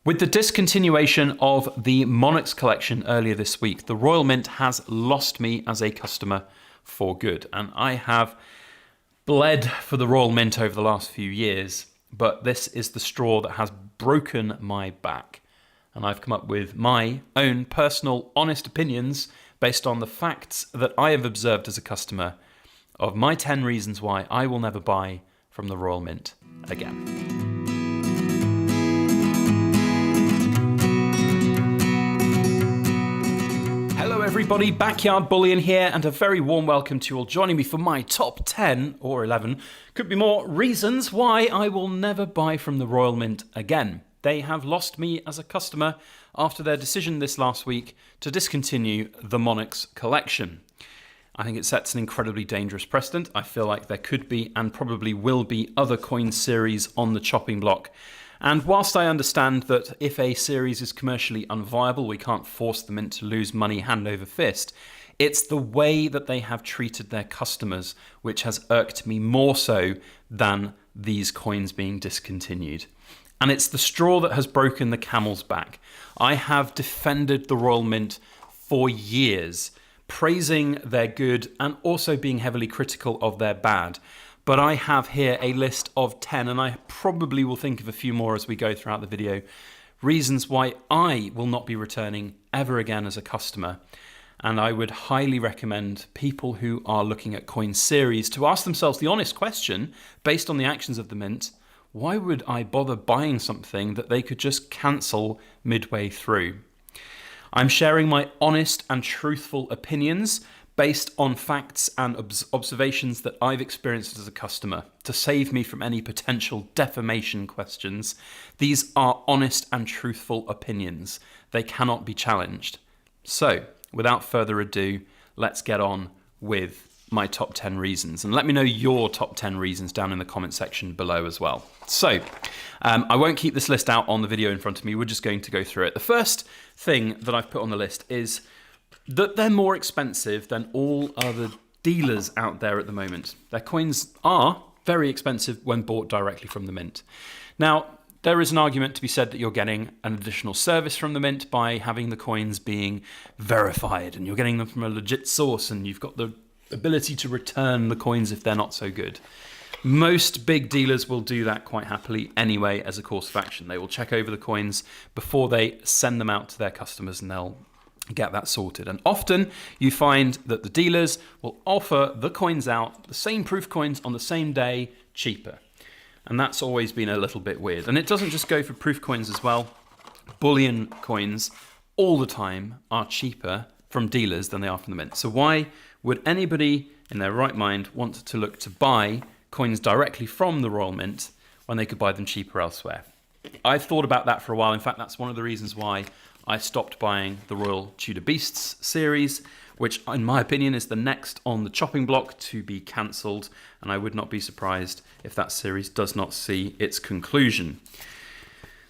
With the discontinuation of the Monarchs collection earlier this week, the Royal Mint has lost me as a customer for good. And I have bled for the Royal Mint over the last few years, but this is the straw that has broken my back. And I've come up with my own personal, honest opinions based on the facts that I have observed as a customer of my 10 reasons why I will never buy from the Royal Mint again. Hello everybody, Backyard Bullion here, and a very warm welcome to you all joining me for my top 10 or 11, could be more, reasons why I will never buy from the Royal Mint again. They have lost me as a customer after their decision this last week to discontinue the Monarchs collection. I think it sets an incredibly dangerous precedent. I feel like there could be and probably will be other coin series on the chopping block. And whilst I understand that if a series is commercially unviable, we can't force the Mint to lose money hand over fist, it's the way that they have treated their customers which has irked me more so than these coins being discontinued. And it's the straw that has broken the camel's back. I have defended the Royal Mint for years, praising their good and also being heavily critical of their bad. But I have here a list of 10, and I probably will think of a few more as we go throughout the video, reasons why I will not be returning ever again as a customer. And I would highly recommend people who are looking at coin series to ask themselves the honest question, based on the actions of the Mint, why would I bother buying something that they could just cancel midway through? I'm sharing my honest and truthful opinions based on facts and observations that I've experienced as a customer to save me from any potential defamation questions. These are honest and truthful opinions. They cannot be challenged. So, without further ado, let's get on with my top 10 reasons. And let me know your top 10 reasons down in the comment section below as well. So, I won't keep this list out on the video in front of me. We're just going to go through it. The first thing that I've put on the list is that they're more expensive than all other dealers out there at the moment. Their coins are very expensive when bought directly from the Mint. Now, there is an argument to be said that you're getting an additional service from the Mint by having the coins being verified, and you're getting them from a legit source, and you've got the ability to return the coins if they're not so good. Most big dealers will do that quite happily anyway as a course of action. They will check over the coins before they send them out to their customers, and they'll get that sorted. And often you find that the dealers will offer the coins out, the same proof coins on the same day, cheaper. And that's always been a little bit weird. And it doesn't just go for proof coins as well. Bullion coins all the time are cheaper from dealers than they are from the Mint. So why would anybody in their right mind want to look to buy coins directly from the Royal Mint when they could buy them cheaper elsewhere? I've thought about that for a while. In fact, that's one of the reasons why I stopped buying the Royal Tudor Beasts series, which in my opinion is the next on the chopping block to be cancelled, and I would not be surprised if that series does not see its conclusion.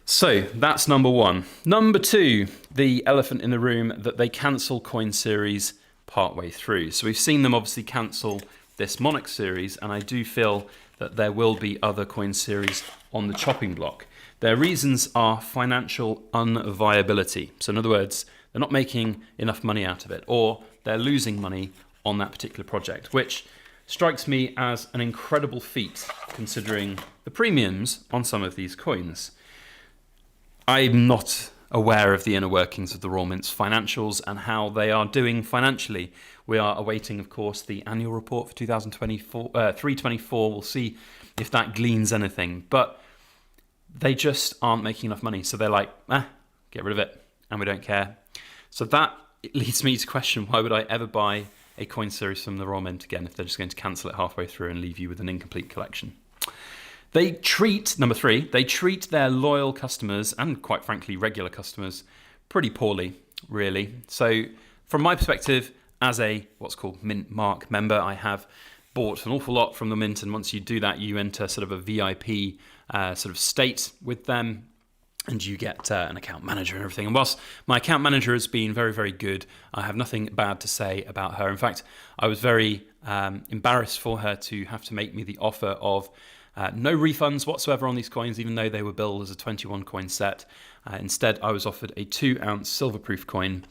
So that's number one. Number two, the elephant in the room, that they cancel coin series partway through. So we've seen them obviously cancel this Monarch series, and I do feel that there will be other coin series on the chopping block. Their reasons are financial unviability. So in other words, they're not making enough money out of it, or they're losing money on that particular project, which strikes me as an incredible feat considering the premiums on some of these coins. I'm not aware of the inner workings of the Royal Mint's financials and how they are doing financially. We are awaiting, of course, the annual report for 324. We'll see if that gleans anything. But they just aren't making enough money. So they're like, get rid of it, and we don't care. So that leads me to question, why would I ever buy a coin series from the Royal Mint again if they're just going to cancel it halfway through and leave you with an incomplete collection? Number three, they treat their loyal customers, and quite frankly, regular customers, pretty poorly, really. So from my perspective, as a what's called Mint Mark member, I have bought an awful lot from the Mint, and once you do that, you enter sort of a VIP sort of state with them, and you get an account manager and everything. And whilst my account manager has been very, very good, I have nothing bad to say about her. In fact, I was very embarrassed for her to have to make me the offer of no refunds whatsoever on these coins, even though they were billed as a 21 coin set. Instead, I was offered a 2-ounce silver-proof coin,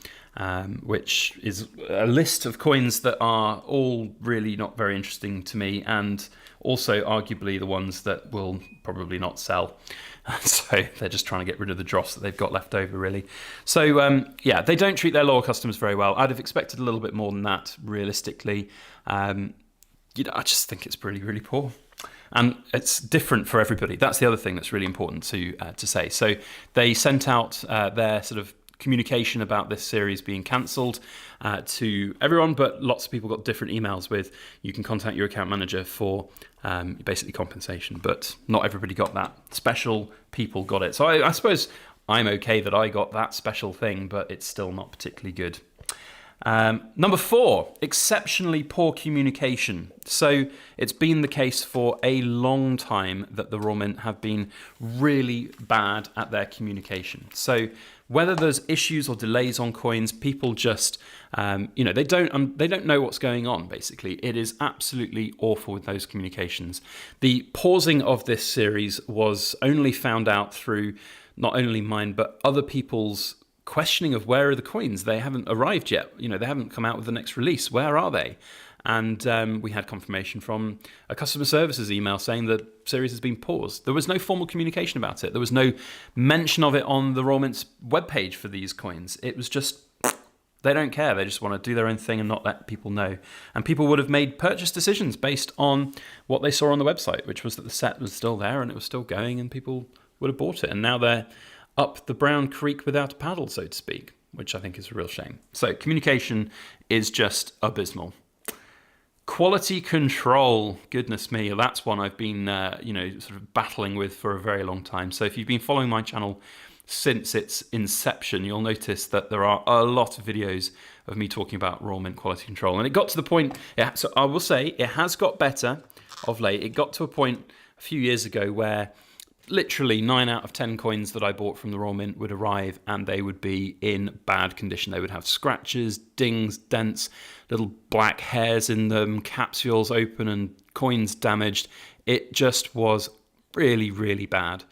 which is a list of coins that are all really not very interesting to me, and also arguably the ones that will probably not sell. So they're just trying to get rid of the dross that they've got left over, really. So yeah, they don't treat their loyal customers very well. I'd have expected a little bit more than that, realistically. I just think it's really, really poor. And it's different for everybody. That's the other thing that's really important to say. So they sent out their sort of communication about this series being cancelled to everyone, but lots of people got different emails with, you can contact your account manager for basically compensation, but not everybody got that. Special people got it. So I suppose I'm okay that I got that special thing, but it's still not particularly good. Number 4, exceptionally poor communication. So it's been the case for a long time that the Royal Mint have been really bad at their communication. So whether there's issues or delays on coins, people just, they don't know what's going on, basically. It is absolutely awful with those communications. The pausing of this series was only found out through not only mine, but other people's questioning of where are the coins. They haven't arrived yet. They haven't come out with the next release. Where are they? And we had confirmation from a customer services email saying the series has been paused. There was no formal communication about it. There was no mention of it on the Royal Mint's webpage for these coins. It was just, they don't care. They just want to do their own thing and not let people know. And people would have made purchase decisions based on what they saw on the website, which was that the set was still there and it was still going and people would have bought it. And now they're up the brown creek without a paddle, so to speak, which I think is a real shame. So communication is just abysmal. Quality control, goodness me, that's one I've been sort of battling with for a very long time. So if you've been following my channel since its inception, you'll notice that there are a lot of videos of me talking about Royal Mint quality control. And it got to the point, so I will say it has got better of late. It got to a point a few years ago where literally 9 out of 10 coins that I bought from the Royal Mint would arrive and they would be in bad condition. They would have scratches, dings, dents, little black hairs in them, capsules open and coins damaged. It just was really, really bad.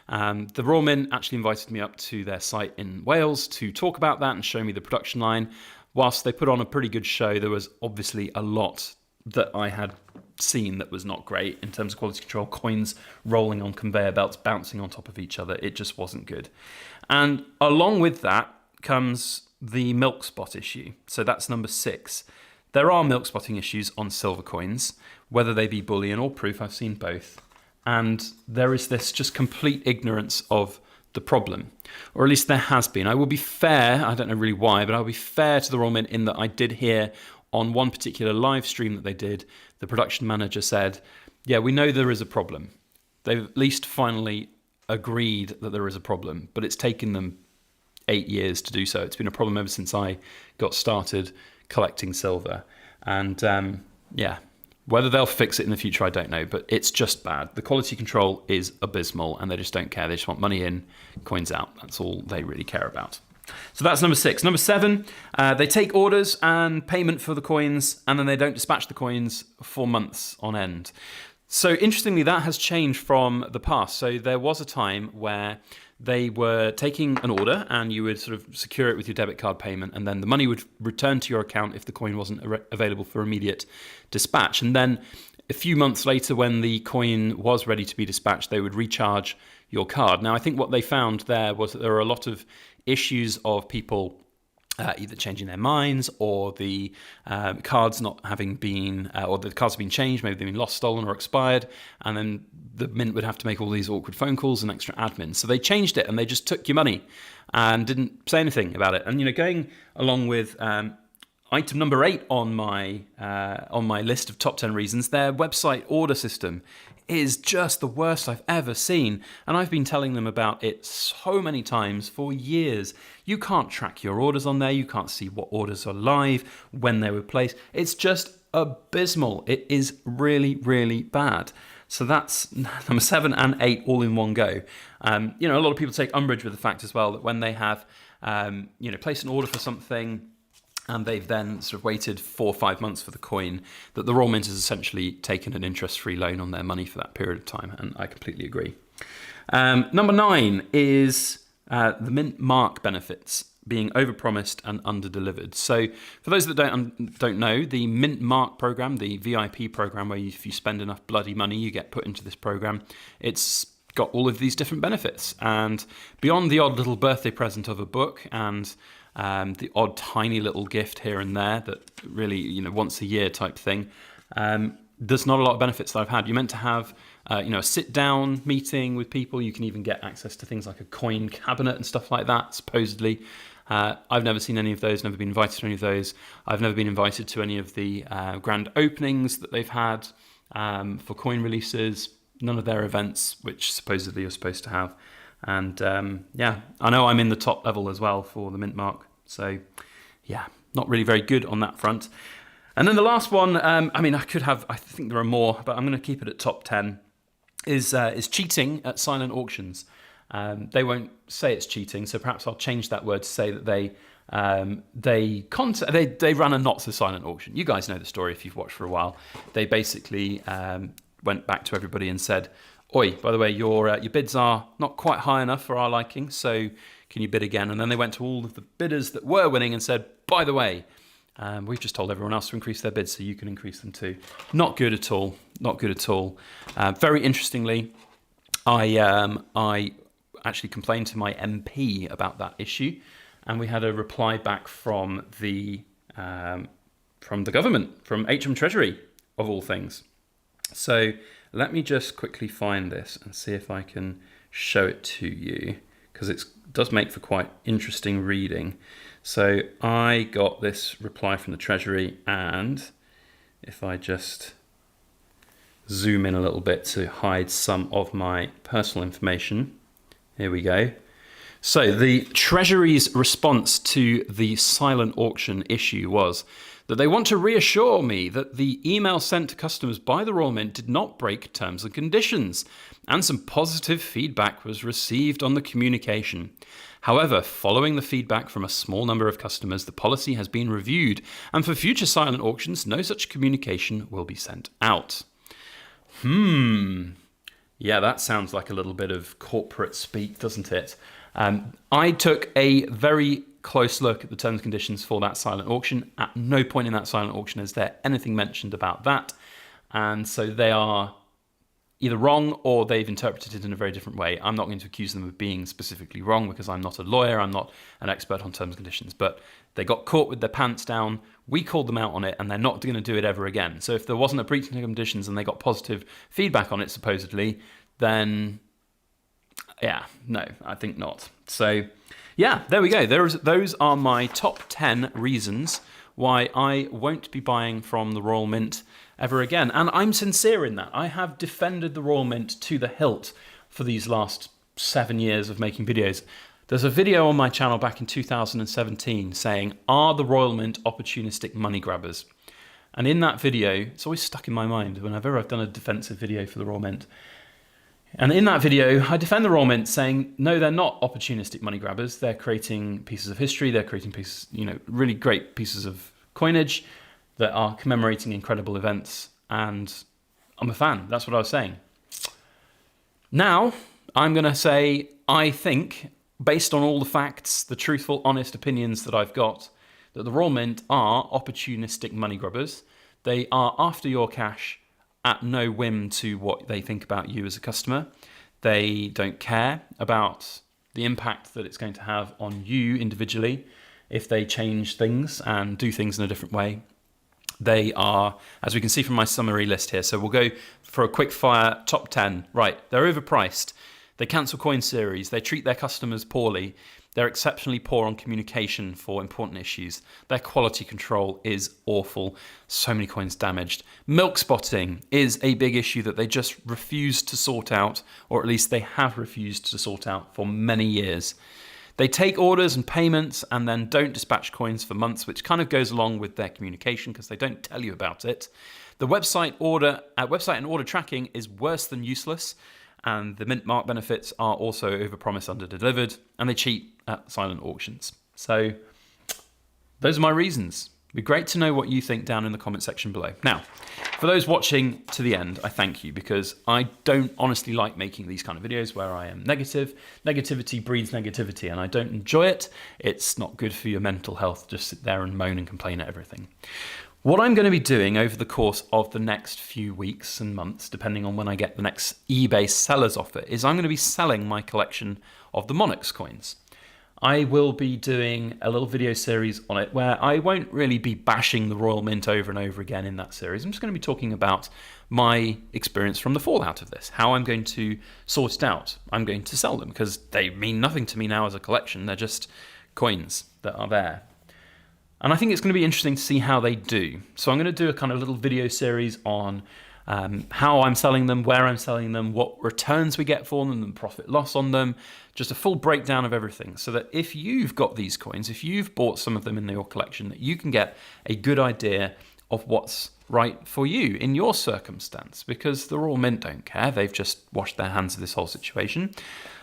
The Royal Mint actually invited me up to their site in Wales to talk about that and show me the production line. Whilst they put on a pretty good show, there was obviously a lot that I had seen that was not great in terms of quality control. Coins rolling on conveyor belts, bouncing on top of each other. It just wasn't good. And along with that comes the milk spot issue. So that's number 6. There are milk spotting issues on silver coins, whether they be bullion or proof. I've seen both. And there is this just complete ignorance of the problem, or at least there has been. I will be fair, I don't know really why, but I'll be fair to the Royal Mint in that I did hear on one particular live stream that they did, the production manager said, yeah, we know there is a problem. They've at least finally agreed that there is a problem, but it's taken them 8 years to do so. It's been a problem ever since I got started collecting silver. And whether they'll fix it in the future, I don't know, but it's just bad. The quality control is abysmal and they just don't care. They just want money in, coins out. That's all they really care about. So that's number 6. Number 7, they take orders and payment for the coins, and then they don't dispatch the coins for months on end. So interestingly, that has changed from the past. So there was a time where they were taking an order and you would sort of secure it with your debit card payment, and then the money would return to your account if the coin wasn't available for immediate dispatch. And then a few months later, when the coin was ready to be dispatched, they would recharge your card. Now, I think what they found there was that there were a lot of issues of people either changing their minds or the cards not having been, or the cards have been changed, maybe they've been lost, stolen or expired, and then the Mint would have to make all these awkward phone calls and extra admin. So they changed it and they just took your money and didn't say anything about it. And, going along with item number 8 on my list of top 10 reasons, their website order system is just the worst I've ever seen. And I've been telling them about it so many times for years. You can't track your orders on there. You can't see what orders are live, when they were placed. It's just abysmal. It is really, really bad. So that's number 7 and 8 all in one go. A lot of people take umbrage with the fact as well that when they have, placed an order for something, and they've then sort of waited 4 or 5 months for the coin, that the Royal Mint has essentially taken an interest-free loan on their money for that period of time, and I completely agree. Number 9 is The mint mark benefits being overpromised and underdelivered. So for those that don't know, the mint mark program, the VIP program, where if you spend enough bloody money, you get put into this program, it's got all of these different benefits. And beyond the odd little birthday present of a book and the odd tiny little gift here and there that really, once a year type thing, there's not a lot of benefits that I've had. You're meant to have a sit-down meeting with people. You can even get access to things like a coin cabinet and stuff like that, supposedly. I've never seen any of those, never been invited to any of those. I've never been invited to any of the grand openings that they've had for coin releases, none of their events, which supposedly you're supposed to have. And I know I'm in the top level as well for the mint mark. So yeah, not really very good on that front. And then the last one, I think there are more, but I'm going to keep it at top 10, is cheating at silent auctions. They won't say it's cheating, so perhaps I'll change that word to say that they ran a not so silent auction. You guys know the story if you've watched for a while. They basically went back to everybody and said, "Oi, by the way, your bids are not quite high enough for our liking, so can you bid again?" And then they went to all of the bidders that were winning and said, "By the way, we've just told everyone else to increase their bids, so you can increase them too." Not good at all. Not good at all. Very interestingly, I actually complained to my MP about that issue, and we had a reply back from the government, from HM Treasury, of all things. So let me just quickly find this and see if I can show it to you, because it does make for quite interesting reading. So I got this reply from the Treasury, and if I just zoom in a little bit to hide some of my personal information, here we go. So the Treasury's response to the silent auction issue was that they want to reassure me that the email sent to customers by the Royal Mint did not break terms and conditions, and some positive feedback was received on the communication. However, following the feedback from a small number of customers, the policy has been reviewed, and for future silent auctions, no such communication will be sent out. Yeah, that sounds like a little bit of corporate speak, doesn't it? I took a very close look at the terms and conditions for that silent auction. At no point in that silent auction is there anything mentioned about that. And so they are either wrong or they've interpreted it in a very different way. I'm not going to accuse them of being specifically wrong because I'm not a lawyer. I'm not an expert on terms and conditions. But they got caught with their pants down. We called them out on it, and they're not going to do it ever again. So if there wasn't a breach of conditions and they got positive feedback on it, supposedly, then yeah, no, I think not. So yeah, there we go. Those are my top 10 reasons why I won't be buying from the Royal Mint ever again. And I'm sincere in that. I have defended the Royal Mint to the hilt for these last 7 years of making videos. There's a video on my channel back in 2017 saying, "Are the Royal Mint opportunistic money grabbers?" And in that video, it's always stuck in my mind whenever I've done a defensive video for the Royal Mint. And in that video, I defend the Royal Mint saying, no, they're not opportunistic money grabbers. They're creating pieces of history. They're creating pieces, really great pieces of coinage that are commemorating incredible events. And I'm a fan. That's what I was saying. Now, I'm going to say, I think, based on all the facts, the truthful, honest opinions that I've got, that the Royal Mint are opportunistic money grabbers. They are after your cash at no whim to what they think about you as a customer. They don't care about the impact that it's going to have on you individually if they change things and do things in a different way. They are, as we can see from my summary list here, so we'll go for a quick fire top 10. Right, they're overpriced. They cancel coin series. They treat their customers poorly. They're exceptionally poor on communication for important issues. Their quality control is awful. So many coins damaged. Milk spotting is a big issue that they just refuse to sort out, or at least they have refused to sort out for many years. They take orders and payments and then don't dispatch coins for months, which kind of goes along with their communication because they don't tell you about it. The website and order tracking is worse than useless. And the mint mark benefits are also overpromised, underdelivered, and they cheat at silent auctions. So those are my reasons It'd be great to know what you think down in the comment section below. Now, for those watching to the end, I thank you, because I don't honestly like making these kind of videos where I am negative. Negativity breeds negativity, and I don't enjoy it. It's not good for your mental health. Just sit there and moan and complain at everything. What I'm going to be doing over the course of the next few weeks and months, depending on when I get the next eBay seller's offer, is I'm going to be selling my collection of the Monarchs coins. I will be doing a little video series on it where I won't really be bashing the Royal Mint over and over again in that series. I'm just going to be talking about my experience from the fallout of this, how I'm going to sort it out. I'm going to sell them because they mean nothing to me now as a collection. They're just coins that are there. And I think it's going to be interesting to see how they do. So I'm going to do a kind of little video series on how I'm selling them, where I'm selling them, what returns we get for them, and profit loss on them, just a full breakdown of everything, so that if you've got these coins, if you've bought some of them in your collection, that you can get a good idea of what's right for you in your circumstance, because the Royal Mint don't care. They've just washed their hands of this whole situation.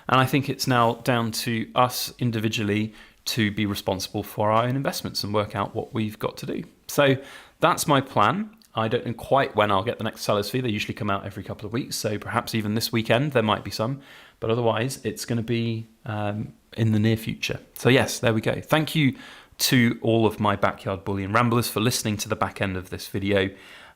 And I think it's now down to us individually to be responsible for our own investments and work out what we've got to do. So that's my plan. I don't know quite when I'll get the next seller's fee. They usually come out every couple of weeks, so perhaps even this weekend there might be some, but otherwise it's going to be in the near future. So yes, there we go. Thank you to all of my Backyard Bullion Ramblers for listening to the back end of this video.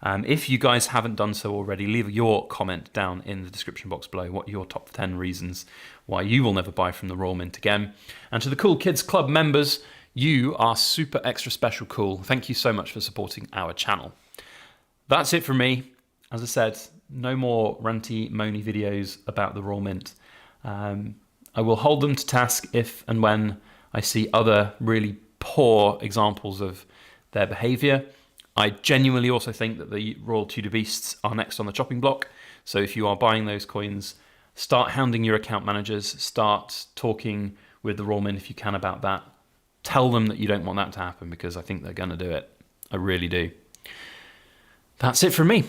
If you guys haven't done so already, leave your comment down in the description box below. What are your top 10 reasons why you will never buy from the Royal Mint again? And to the Cool Kids Club members, you are super extra special cool. Thank you so much for supporting our channel. That's it from me. As I said, no more ranty, moany videos about the Royal Mint. I will hold them to task if and when I see other really poor examples of their behaviour. I genuinely also think that the Royal Tudor Beasts are next on the chopping block. So if you are buying those coins, start hounding your account managers, start talking with the Royal Mint if you can about that. Tell them that you don't want that to happen, because I think they're going to do it. I really do. That's it from me.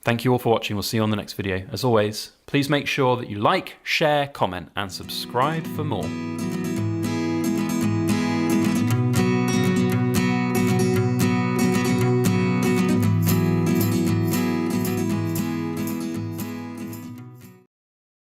Thank you all for watching. We'll see you on the next video. As always, please make sure that you like, share, comment, and subscribe for more.